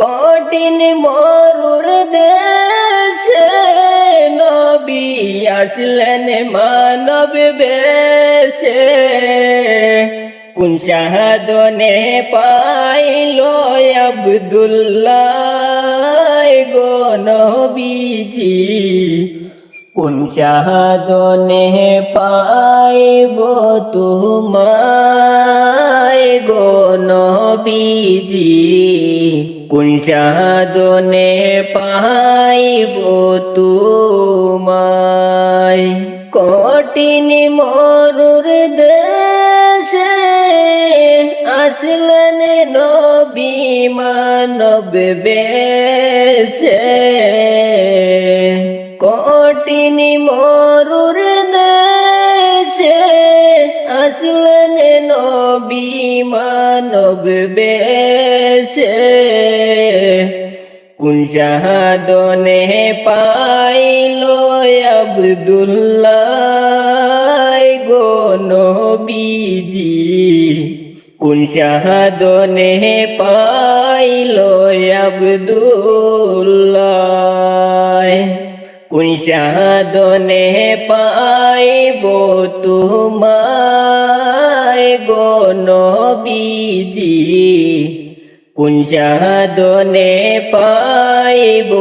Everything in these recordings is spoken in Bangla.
কঠিন মরুর দেশে নবী আসলেন মানব বেশে কোন শাহাদনে পাইল আব্দুল্লাহ গো নবীজি কোন শাহাদনে পাইব তোমায় গো নবীজি কোন শাহাদনে পাইব তোমায় কঠিন মরুর দেশে আসলেন নবী মানব বেশে কঠিন মরুর দেশে আসলেন নবী মানব বেশে কোন শাহাদনে পাইল আব্দুল্লাহ গো নবীজি কোন শাহাদনে পাইল আব্দুল্লাহ কোন শাহাদনে পাইব তোমায় গো নবীজি কোন শাহাদনে পাইব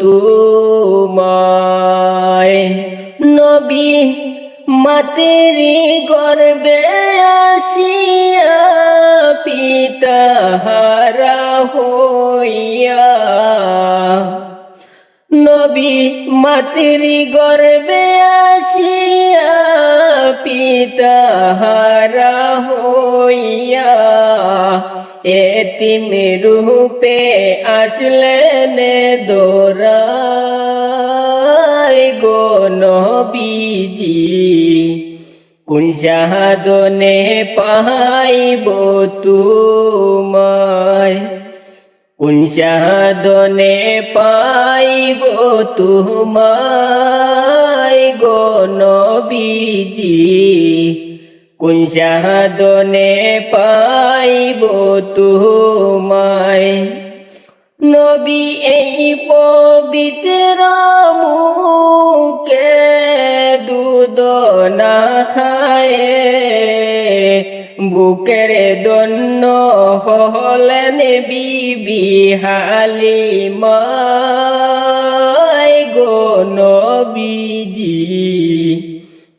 তোমায় নবী মাতেরি গর্বে আসিয়া পিতা হারা হইয়া নবী মাতৃ গর্বে আসিয়া পিতা হারা হইয়া এতিম রূপে আসলেন দোরায় গো নবীজি কোন শাহাদনে পাইব তোমায় কোন শাহাদনে পাইব তোমায় গো নবীজি কোন শাহাদনে পাইব তোমায় নবী এই পবিত্র মুখে দুধ না খায়ে বুকের দন্য হলেন বিবি হালিমা গো নবীজি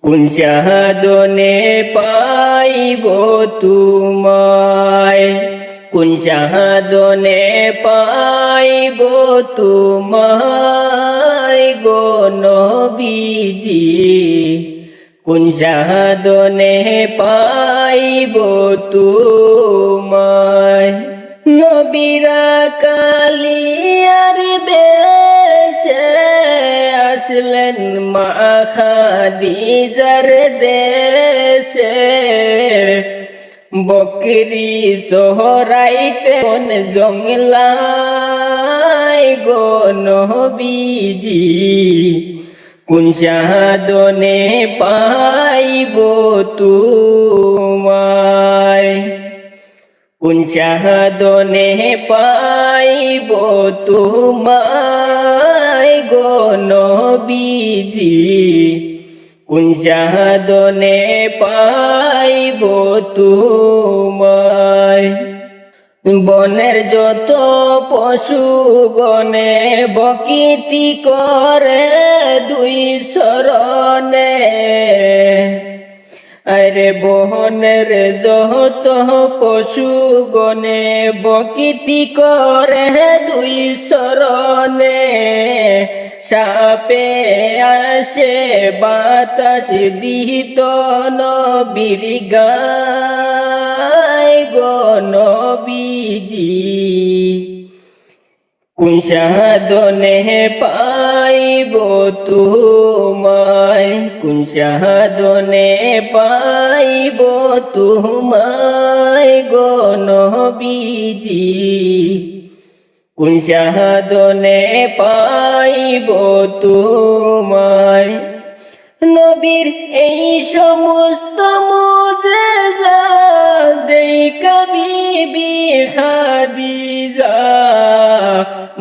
কোন শাহাদনে পাইব তোমায় কোন শাহাদনে পাইব তোমায় গো নবীজি কোন শাহাদনে পাইব তোমায় নবীরা কালিয়ার বেশে আসলেন মা খাদিজার দেশে বকরি সোহরাইতে কোন জংলায় গো নবীজি কোন শাহাদনে পাইব তোমায় কোন শাহাদনে পাইব তোমায় গো নবীজি কোন শাহাদনে পাইব তোমায় বনের যত পশু গনে বকিতি করে দুই শরণে আরে বহনের যত পশু গনে বকিতি করে দুই শরণে সাপে আসে বাতাস দিত নবীর গায় গো নবীজি কোন শাহাদনে পাইব তোমায় কোন শাহাদনে পাইব তোমায় গো নবীজি কোন শাহাদনে পাইব তোমায় নবীর এই সমস্ত মুজিজা দেখা বিবি খাদিজা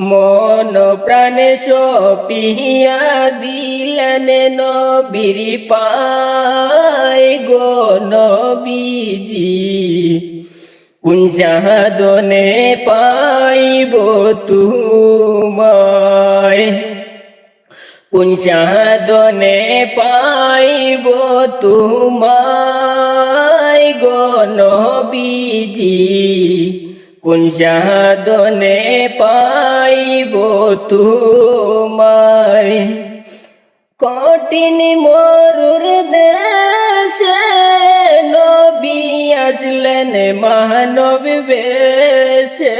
মন প্রাণে সপিয়া দিলেন নবীর পায় গো নবীজি কোন সাধনে পাইব তোমায় কোন সাধনে পাইব তোমায় গো নবীজি কোন সাধনে পাইব তোমায় কঠিন মরুর দেশে নবী আসলেন মানব বেশে